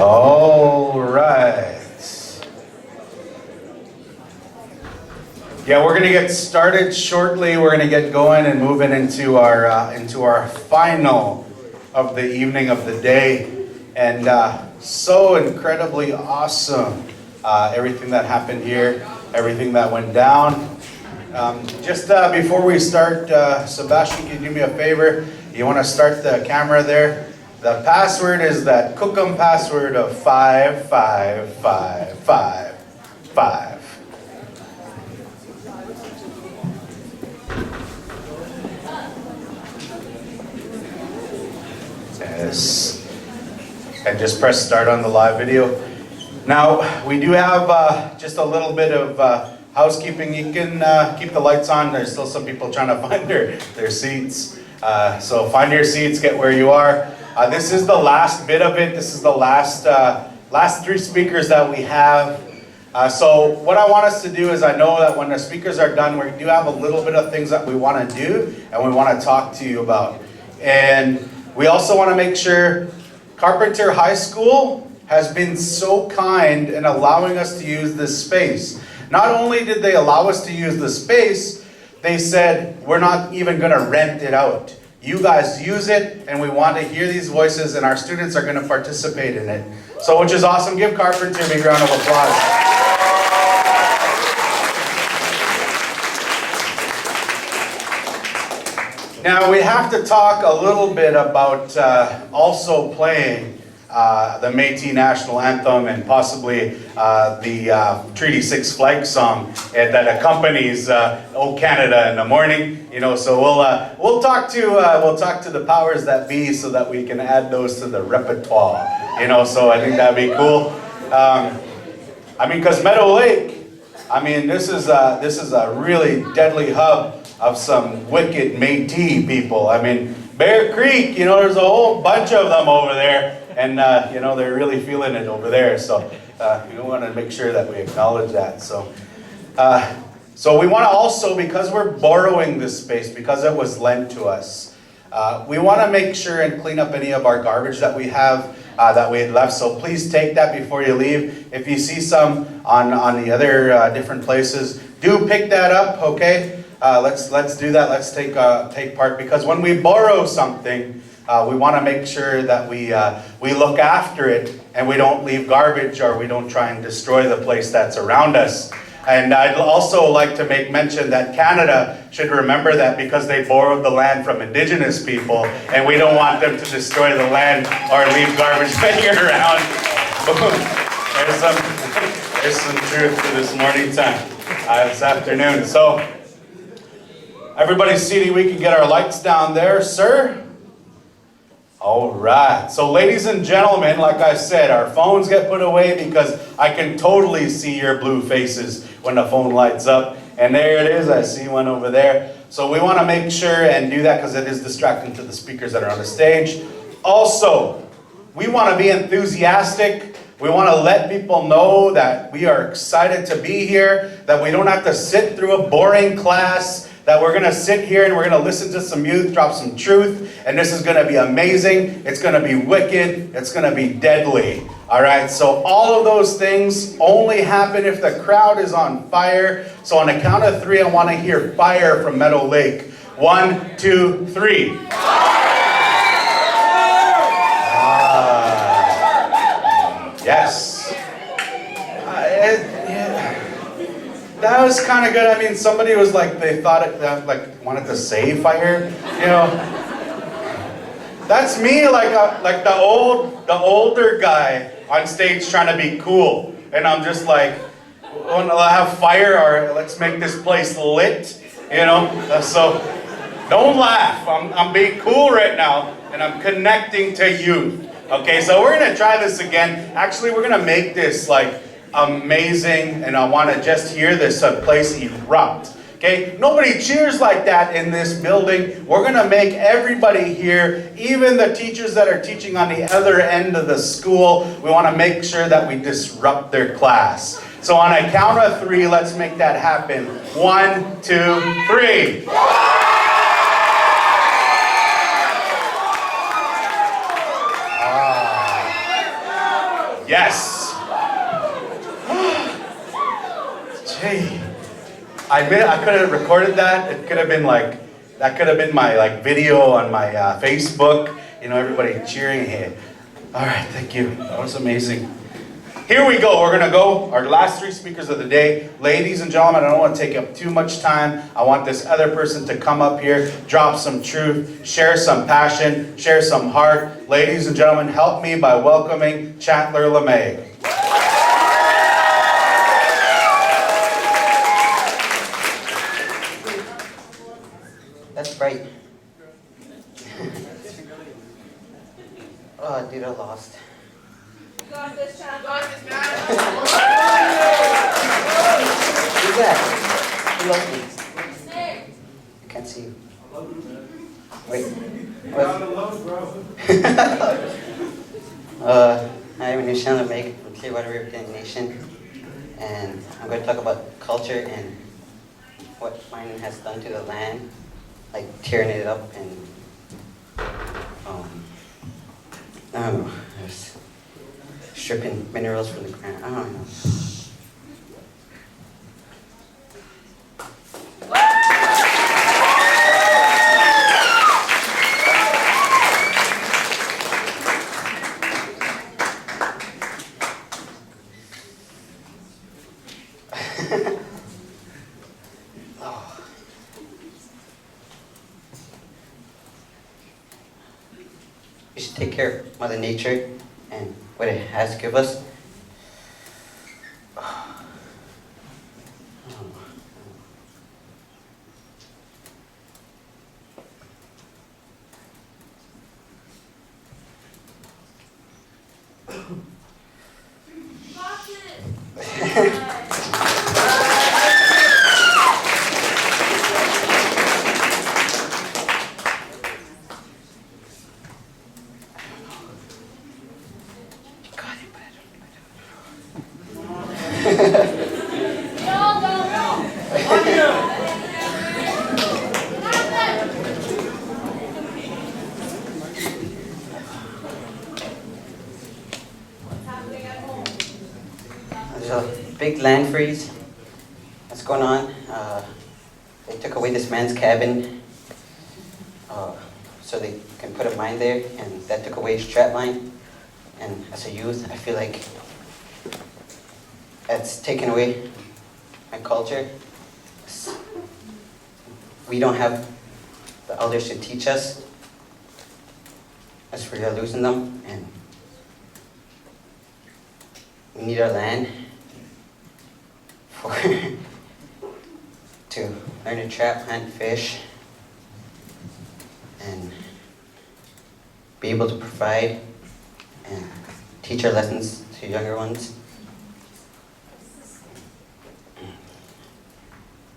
All right. Yeah, we're going to get started shortly. We're going to get going and moving into our final of the evening of the day. And so incredibly awesome. Everything that happened here, everything that went down. Just before we start, Sebastian, can you do me a favor? You want to start the camera there? The password is that Cookum password of 55555. Yes. And just press start on the live video. Now, we do have just a little bit of housekeeping. You can keep the lights on. There's still some people trying to find their seats. So find your seats, get where you are. This is the last bit of it. This is the last three speakers that we have. So what I want us to do is, I know that when the speakers are done, we do have a little bit of things that we want to do and we want to talk to you about. And we also want to make sure Carpenter High School has been so kind in allowing us to use this space. Not only did they allow us to use the space, they said, we're not even going to rent it out. You guys use it, and we want to hear these voices, and our students are going to participate in it. So, which is awesome. Give Carpenter a big round of applause. Now, we have to talk a little bit about also playing the Métis National Anthem and possibly the Treaty 6 flag song that accompanies O Canada in the morning. You know, so we'll talk to the powers that be so that we can add those to the repertoire. You know, so I think that'd be cool. I mean, because Meadow Lake, I mean, this is a really deadly hub of some wicked Métis people. I mean, Bear Creek, you know, there's a whole bunch of them over there. And, you know, they're really feeling it over there. So we want to make sure that we acknowledge that. So we want to also, because we're borrowing this space, because it was lent to us, we want to make sure and clean up any of our garbage that we have that we had left. So please take that before you leave. If you see some on the other different places, do pick that up, okay? Let's do that. Let's take part, because when we borrow something, we want to make sure that we look after it and we don't leave garbage, or we don't try and destroy the place that's around us. And I'd also like to make mention that Canada should remember that, because they borrowed the land from Indigenous people, and we don't want them to destroy the land or leave garbage hanging around. There's some truth to this morning time, this afternoon. So everybody's seated. We can get our lights down there, sir. All right. So ladies and gentlemen, like I said, our phones get put away because I can totally see your blue faces when the phone lights up. And there it is. I see one over there. So we want to make sure and do that because it is distracting to the speakers that are on the stage. Also, we want to be enthusiastic. We want to let people know that we are excited to be here, that we don't have to sit through a boring class, that we're going to sit here and we're going to listen to some youth drop some truth, and this is going to be amazing. It's going to be wicked. It's going to be deadly. All right, so all of those things only happen if the crowd is on fire. So on the count of three, I want to hear fire from Meadow Lake. 1, 2, 3. Yes. That was kind of good. I mean, somebody was like, they thought it like wanted to say fire, you know. That's me, like the older guy on stage trying to be cool, and I'm just like, want to have fire, or let's make this place lit, you know. So don't laugh. I'm being cool right now, and I'm connecting to youth. Okay, so we're gonna try this again. Actually, we're gonna make this like amazing, and I want to just hear this place erupt. Okay, nobody cheers like that in this building. We're going to make everybody here, even the teachers that are teaching on the other end of the school, we want to make sure that we disrupt their class. So on a count of three, let's make that happen. 1, 2, 3. Yes. Gee, I admit I could have recorded that. It could have been like, that could have been my like video on my Facebook. You know, everybody cheering. Hey. All right, thank you. That was amazing. Here we go. We're gonna go. Our last three speakers of the day. Ladies and gentlemen, I don't want to take up too much time. I want this other person to come up here, drop some truth, share some passion, share some heart. Ladies and gentlemen, help me by welcoming Chandler LeMay. That's right. Oh, dude, I lost. You got this, Chad. You got this, man. Who's that? Who lost me? Nick. I can't see you. Wait. What? Hi, my name is Chandler LeMay from Clearwater River Canyon Nation, and I'm going to talk about culture and what mining has done to the land, like tearing it up and I don't know, just stripping minerals from the ground. I don't know. Oh. We should take care of Mother Nature and what it has to give us. Got it. No, no, no. What's happening at home? There's a big land freeze that's going on. They took away this man's cabin so they can put a mine there, and that took away his trap line. And as a youth, I feel like that's taken away my culture. We don't have the elders to teach us, as we are losing them, and we need our land for to learn to trap, hunt, fish, and be able to provide and teach our lessons to younger ones.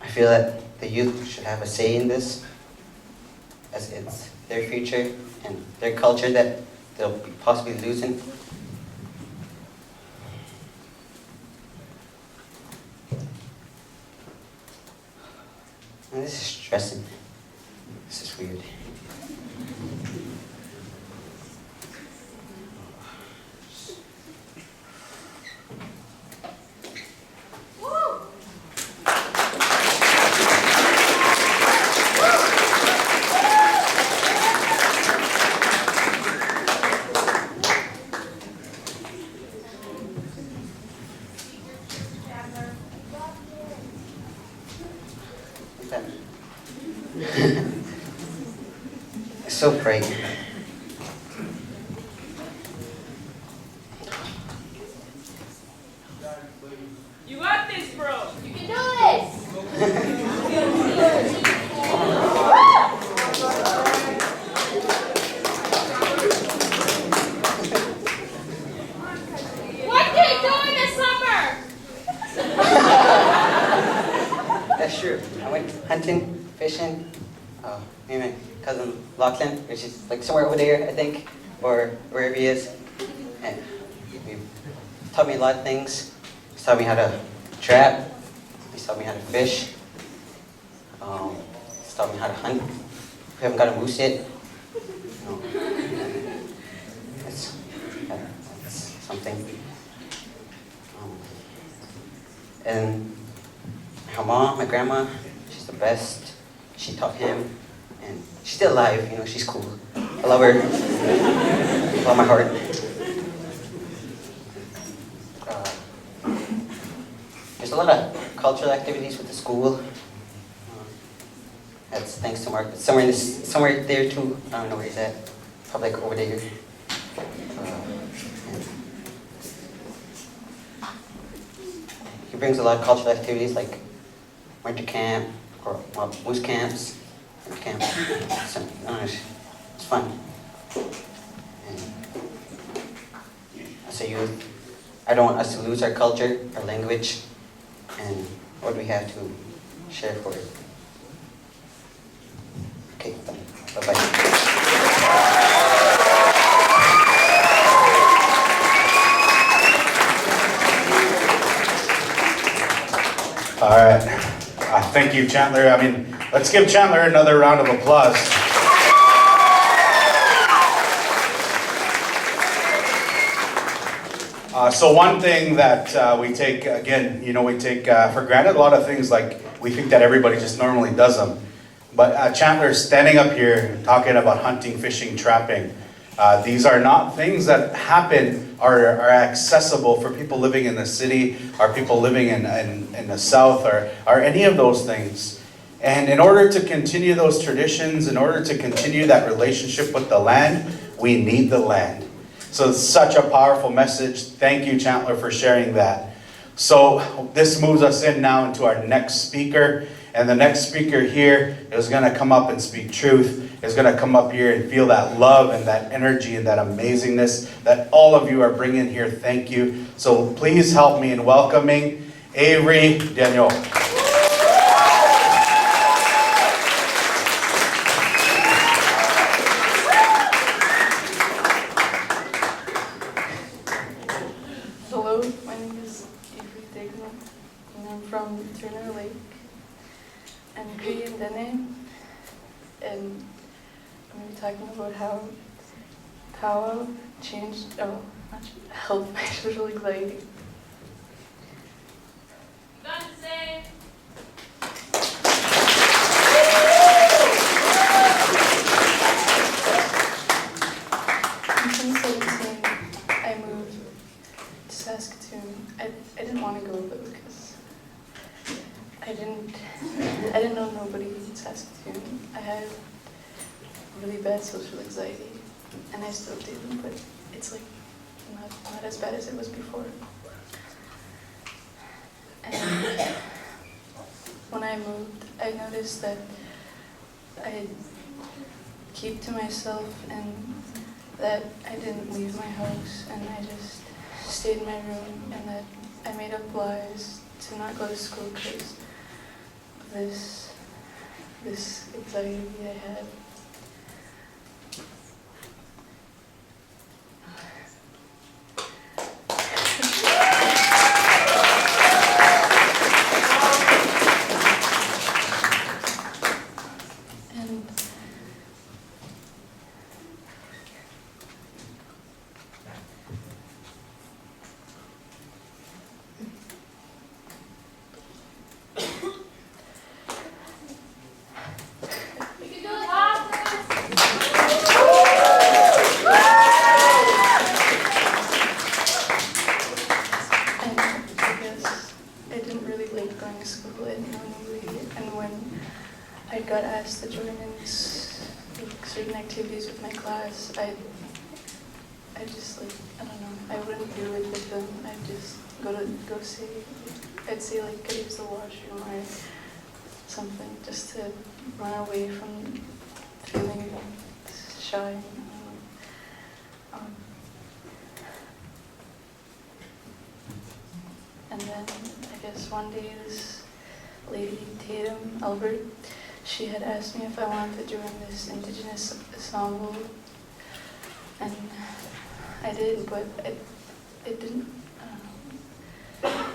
I feel that the youth should have a say in this, as it's their future and their culture that they'll be possibly losing. And this is stressing. This is weird. Woo! What's that? It's so bright. You got this, bro. You can do this. What are you doing this summer? That's true. I went hunting, fishing. Me and my cousin Lachlan, which is like somewhere over there, I think, or wherever he is. And he taught me a lot of things. He taught me how to trap. He taught me how to fish. He's taught me how to hunt. We haven't got a moose yet. No. That's something. something. And her mom, my grandma, she's the best. She taught him, and she's still alive, you know, she's cool. I love her with all my heart. There's a lot of cultural activities with the school. That's thanks to Mark. It's somewhere there too. I don't know where he's at. Probably like over there. He brings a lot of cultural activities like winter camp or moose camps. Winter camp. So, it's fun. And as a youth, I don't want us to lose our culture, our language, and what we have to share for it. Okay, bye-bye. All right. Thank you, Chandler. I mean, let's give Chandler another round of applause. So one thing that we take, again, you know, we take for granted a lot of things, like we think that everybody just normally does them. But Chandler standing up here talking about hunting, fishing, trapping. These are not things that happen or are accessible for people living in the city or people living in the South or any of those things. And in order to continue those traditions, in order to continue that relationship with the land, we need the land. So it's such a powerful message. Thank you, Chandler, for sharing that. So this moves us in now into our next speaker. And the next speaker here is going to come up and speak truth. Is going to come up here and feel that love and that energy and that amazingness that all of you are bringing here. Thank you. So please help me in welcoming Avery Daniel. Hello, my name is Avery Daniel, and I'm from Turner Lake. I'm Korean Dene, and I'm going to be talking about how Kawa helped my social anxiety. You got to say. In 2017, I moved to Saskatoon. I didn't want to go though because I didn't know nobody in Saskatoon. I had really bad social anxiety, and I still do, but it's like not as bad as it was before. And when I moved, I noticed that I keep to myself and that I didn't leave my house and I just stayed in my room, and that I made up lies to not go to school because this anxiety I had. I got asked to join in certain activities with my class. I just I don't know, I wouldn't do it with them. I'd just I'd say like, go use the washroom or something, just to run away from feeling shy. And then I guess one day this lady, Tatum Albert, she had asked me if I wanted to join this Indigenous ensemble, and I did, but it didn't, I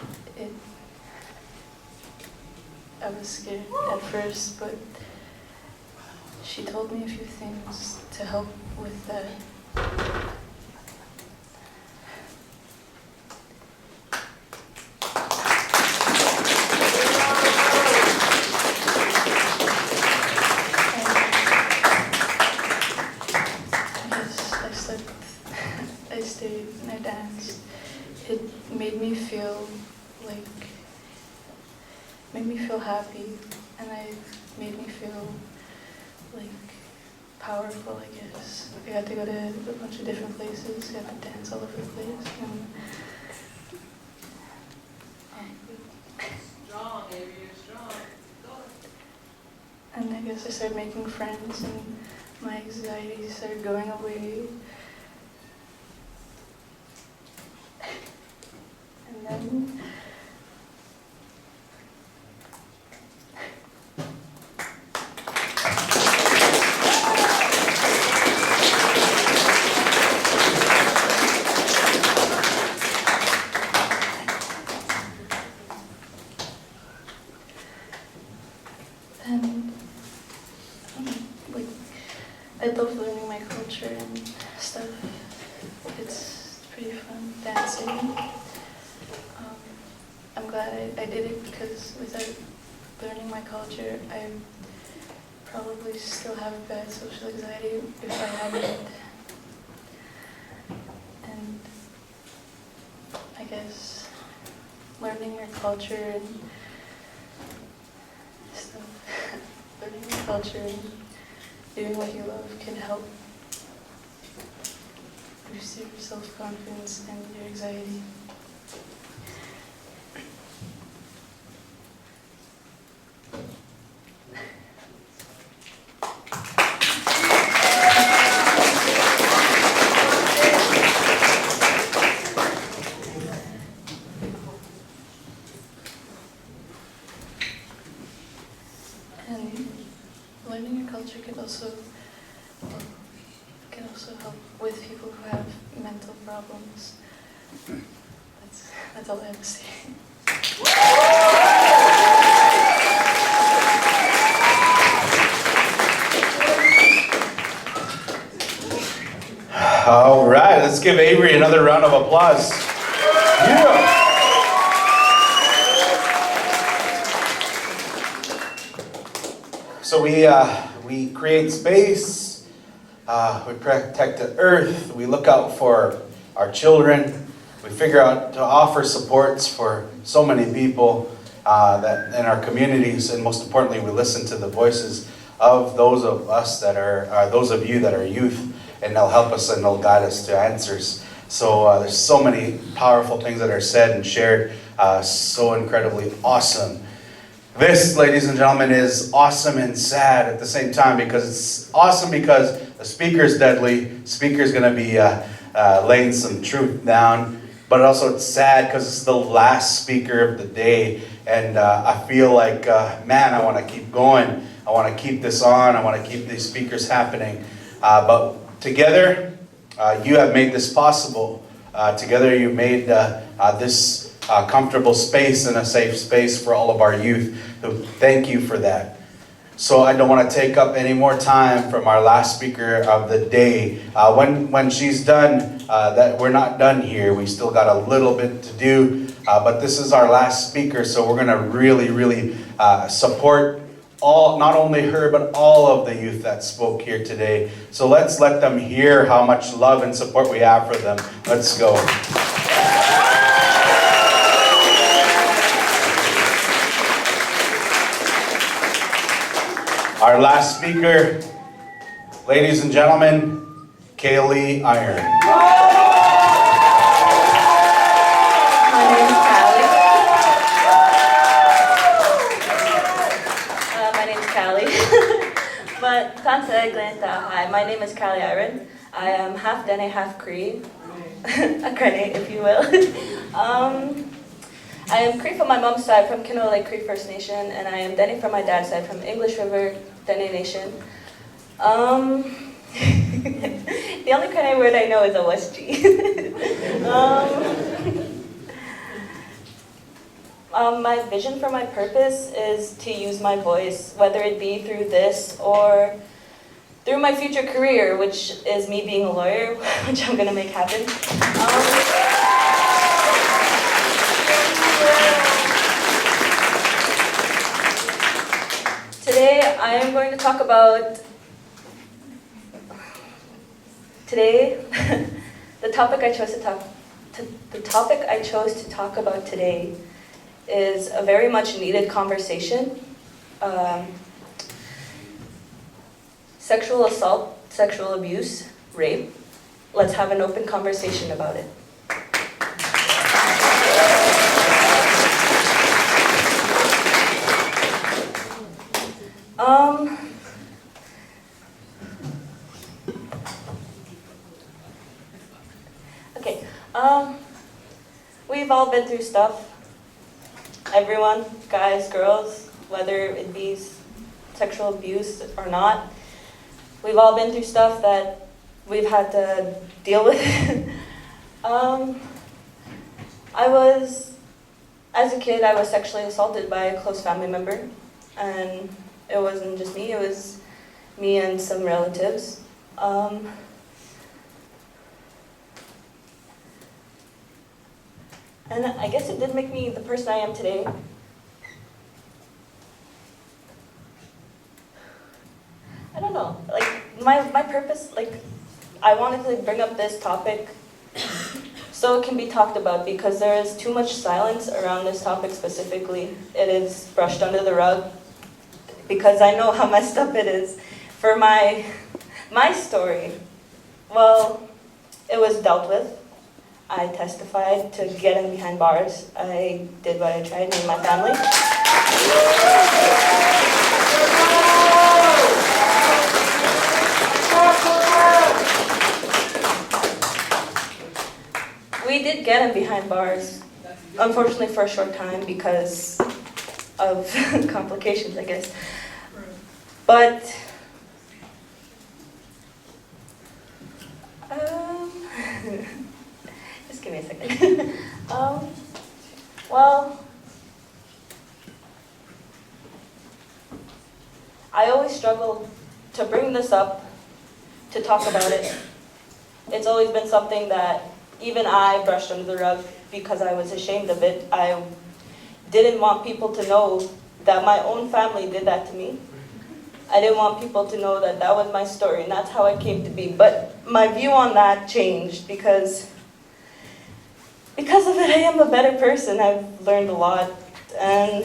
was scared at first, but she told me a few things to help with that. dance, it made me feel happy, and it made me feel like powerful, I guess. I got to go to a bunch of different places, got to dance all over the place, Strong, baby, you're strong. Go. and I guess I started making friends, and my anxiety started going away. And then like I love learning my culture and stuff. It's pretty fun dancing. I'm glad I did it because without learning my culture, I probably still have bad social anxiety if I hadn't. And I guess learning your culture and stuff, learning your culture and doing what you love can help boost your self-confidence and your anxiety. And learning your culture can also help with people who have mental problems. That's all I have to say. All right, let's give Avery another round of applause. Yeah. So we create space, we protect the earth, we look out for our children, we figure out to offer supports for so many people that in our communities, and most importantly, we listen to the voices of those of us that are those of you that are youth, and they'll help us and they'll guide us to answers. So there's so many powerful things that are said and shared, so incredibly awesome. This, ladies and gentlemen, is awesome and sad at the same time, because it's awesome because the speaker's deadly. Speaker's going to be laying some truth down, but also it's sad because it's the last speaker of the day, and I feel like, man, I want to keep going. I want to keep this on. I want to keep these speakers happening. But together, you have made this possible. Together, you made this comfortable space and a safe space for all of our youth. So thank you for that. So I don't want to take up any more time from our last speaker of the day. When she's done, that we're not done here. We still got a little bit to do, but this is our last speaker, so we're going to really support not only her, but all of the youth that spoke here today. So let's let them hear how much love and support we have for them. Let's go. Our last speaker, ladies and gentlemen, Kaylee Iron. My name is Callie. My name is Callie. But Tanta Glenta, hi. My name is Callie Iron. I am half Dene, half Cree. A Cree, if you will. I am Cree from my mom's side, from Kinoa Lake Cree First Nation, and I am Dene from my dad's side, from English River Dene Nation. The only Cree word I know is a Westie. My vision for my purpose is to use my voice, whether it be through this or through my future career, which is me being a lawyer, which I'm going to make happen. Today, I am going to talk about, the topic I chose to talk the topic I chose to talk about today is a very much needed conversation. Sexual assault, sexual abuse, rape. Let's have an open conversation about it. Okay, we've all been through stuff. Everyone, guys, girls, whether it be sexual abuse or not. We've all been through stuff that we've had to deal with. As a kid, I was sexually assaulted by a close family member. And it wasn't just me, it was me and some relatives. And I guess it did make me the person I am today. I don't know, my purpose, I wanted to bring up this topic so it can be talked about because there is too much silence around this topic specifically. It is brushed under the rug because I know how messed up it is. For my story, well, it was dealt with. I testified to getting behind bars. I did what I tried, me and my family. We did get him behind bars, unfortunately for a short time because of complications, I guess. But just give me a second. Well, I always struggled to bring this up, to talk about it. It's always been something that even I brushed under the rug because I was ashamed of it. I didn't want people to know that my own family did that to me. I didn't want people to know that that was my story and that's how I came to be. But my view on that changed because of it, I am a better person. I've learned a lot and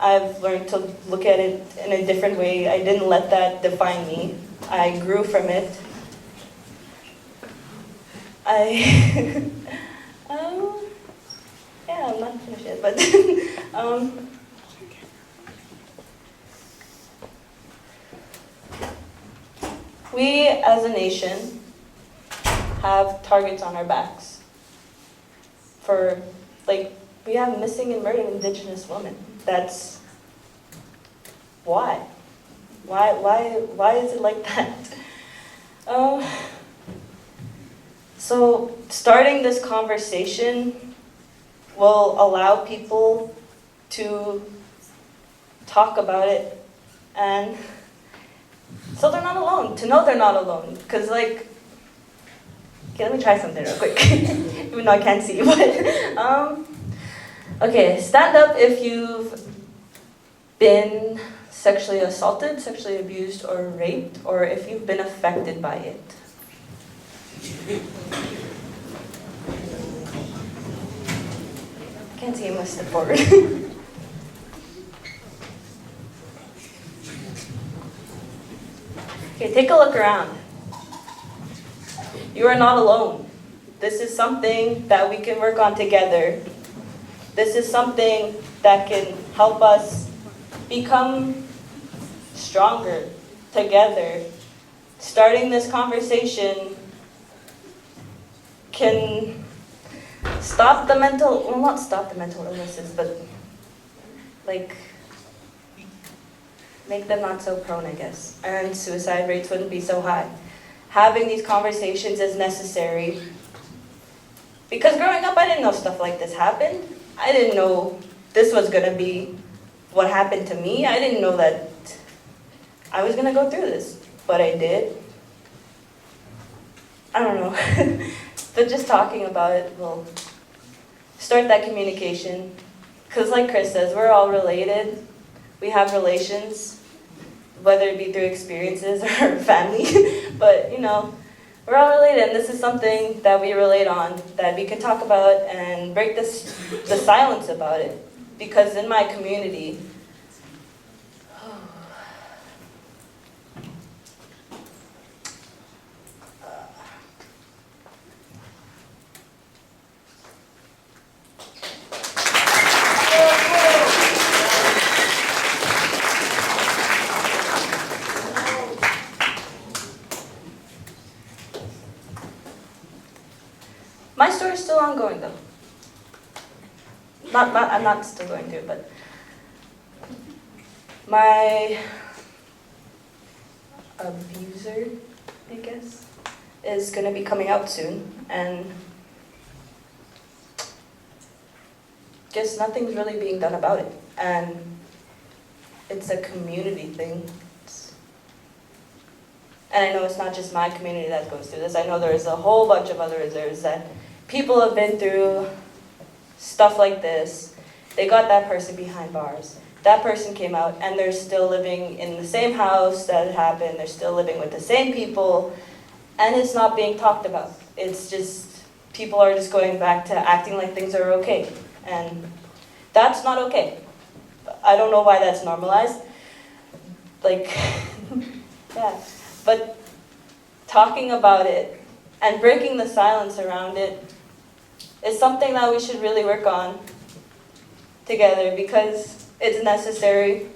I've learned to look at it in a different way. I didn't let that define me. I grew from it. Yeah, I'm not finished yet, but we as a nation have targets on our backs for, we have missing and murdered Indigenous women. That's why? Why is it like that? So starting this conversation will allow people to talk about it, and so they're not alone, to know they're not alone. Because okay, let me try something real quick, even though I can't see you, but, okay, stand up if you've been sexually assaulted, sexually abused, or raped, or if you've been affected by it. I can't see him, let's step forward. Okay, take a look around. You are not alone. This is something that we can work on together. This is something that can help us become stronger together. Starting this conversation can stop the mental, well, not stop the mental illnesses, but make them not so prone, I guess. And suicide rates wouldn't be so high. Having these conversations is necessary. Because growing up, I didn't know stuff like this happened. I didn't know this was gonna be what happened to me. I didn't know that I was gonna go through this, but I did. I don't know. But just talking about it will start that communication. Because like Chris says, we're all related. We have relations, whether it be through experiences or family. But, we're we're all related, and this is something that we relate on, that we can talk about and break the silence about it. Because in my community, my story is still ongoing, though. I'm not still going through it, but my abuser, I guess, is going to be coming out soon, and just nothing's really being done about it. And it's a community thing. And I know it's not just my community that goes through this. I know there's a whole bunch of other reserves that people have been through stuff like this. They got that person behind bars. That person came out and they're still living in the same house that it happened. They're still living with the same people. And it's not being talked about. It's just, people are just going back to acting like things are okay. And that's not okay. I don't know why that's normalized. Like, yeah. But talking about it and breaking the silence around it is something that we should really work on together, because it's necessary.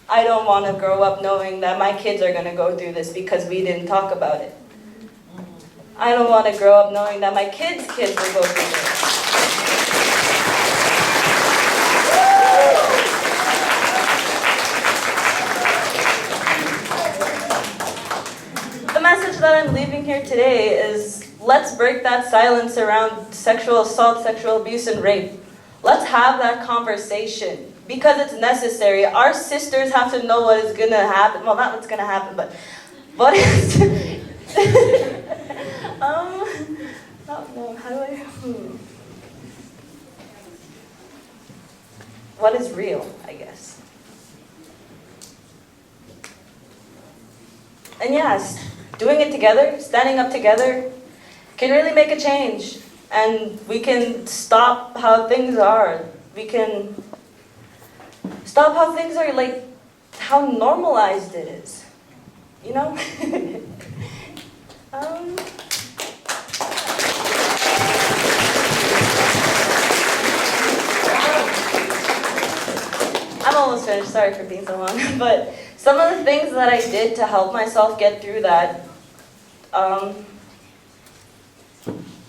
I don't want to grow up knowing that my kids are going to go through this because we didn't talk about it. I don't want to grow up knowing that my kids' kids will go through this. The message that I'm leaving here today is, let's break that silence around sexual assault, sexual abuse, and rape. Let's have that conversation, because it's necessary. Our sisters have to know what is going to happen. Well, not what's going to happen, but what is... oh, no, how do I... What is real, I guess. And yes, doing it together, standing up together, can really make a change. And we can stop how things are. We can stop how things are, like, how normalized it is. You know? I'm almost finished, sorry for being so long. But some of the things that I did to help myself get through that,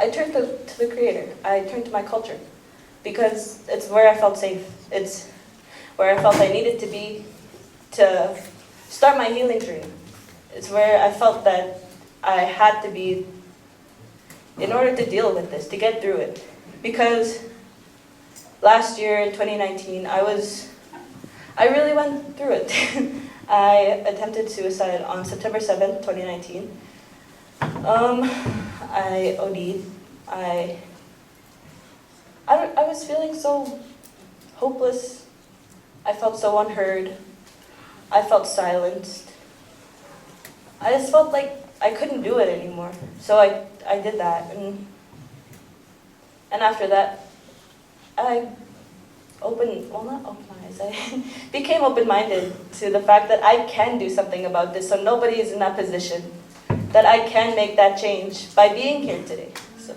I turned to the Creator. I turned to my culture, because it's where I felt safe. It's where I felt I needed to be to start my healing journey. It's where I felt that I had to be in order to deal with this, to get through it. Because last year in 2019, I really went through it. I attempted suicide on September 7th, 2019. I OD'd. I was feeling so hopeless. I felt so unheard. I felt silenced. I just felt like I couldn't do it anymore. So I did that. And after that, I not opened my eyes, I became open-minded to the fact that I can do something about this, so nobody is in that position, that I can make that change by being here today. So.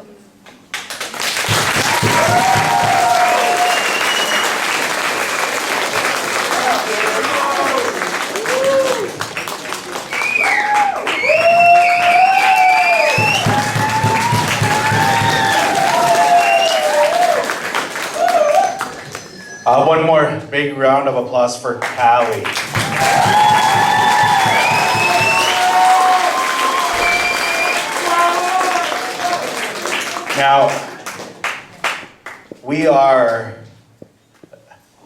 One more big round of applause for Callie. Now, we are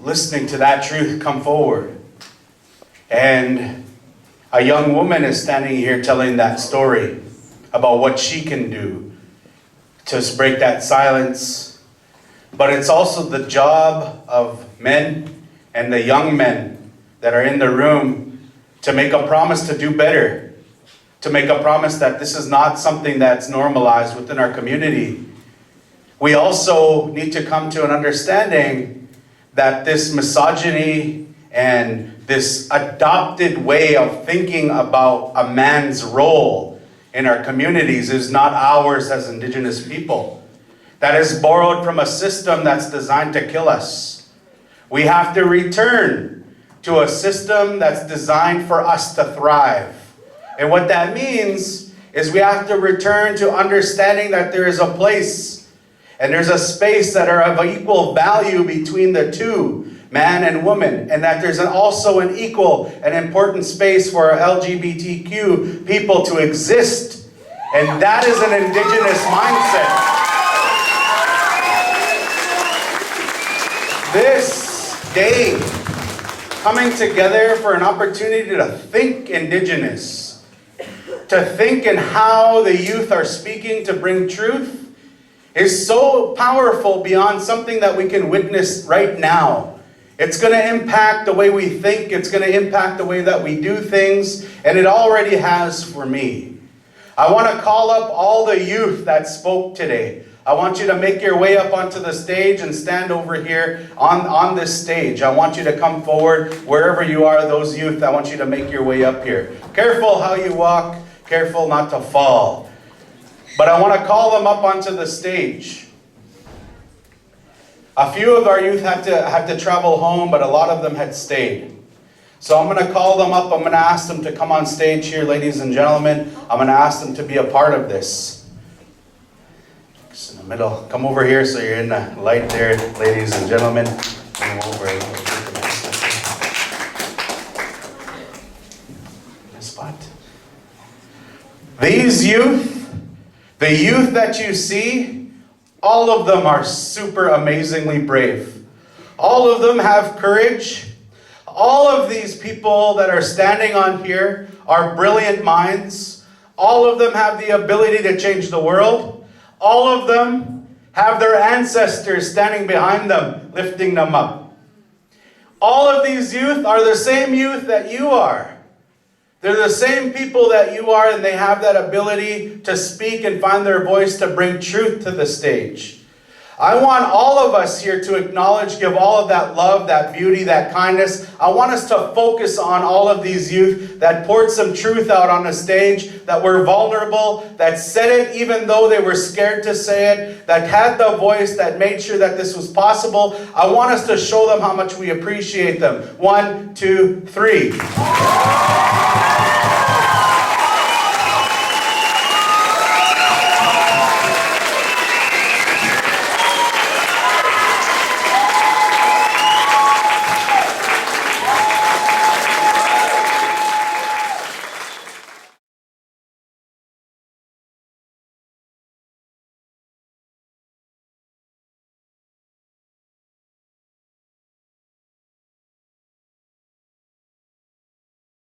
listening to that truth come forward. And a young woman is standing here telling that story about what she can do to break that silence. But it's also the job of men and the young men that are in the room to make a promise to do better. to make a promise that this is not something that's normalized within our community. We also need to come to an understanding that this misogyny and this adopted way of thinking about a man's role in our communities is not ours as Indigenous people. That is borrowed from a system that's designed to kill us. We have to return to a system that's designed for us to thrive. And what that means is we have to return to understanding that there is a place and there's a space that are of equal value between the two, man and woman, and that there's also an equal and important space for LGBTQ people to exist. And that is an Indigenous mindset. This day, coming together for an opportunity to think Indigenous, to think in how the youth are speaking to bring truth, is so powerful beyond something that we can witness right now. It's going to impact the way we think, it's going to impact the way that we do things, and it already has for me. I want to call up all the youth that spoke today. I want you to make your way up onto the stage and stand over here on this stage. I want you to come forward wherever you are, those youth. I want you to make your way up here. Careful how you walk, careful not to fall. But I want to call them up onto the stage. A few of our youth had to travel home, but a lot of them had stayed. So I'm going to call them up. I'm going to ask them to come on stage here, ladies and gentlemen. I'm going to ask them to be a part of this. Just in the middle. Come over here so you're in the light there, ladies and gentlemen. Come over. This spot. These youth, the youth that you see, all of them are super amazingly brave. All of them have courage. All of these people that are standing on here are brilliant minds. All of them have the ability to change the world. All of them have their ancestors standing behind them, lifting them up. All of these youth are the same youth that you are. They're the same people that you are, and they have that ability to speak and find their voice to bring truth to the stage. I want all of us here to acknowledge, give all of that love, that beauty, that kindness. I want us to focus on all of these youth that poured some truth out on the stage, that were vulnerable, that said it even though they were scared to say it, that had the voice, that made sure that this was possible. I want us to show them how much we appreciate them. 1, 2, 3.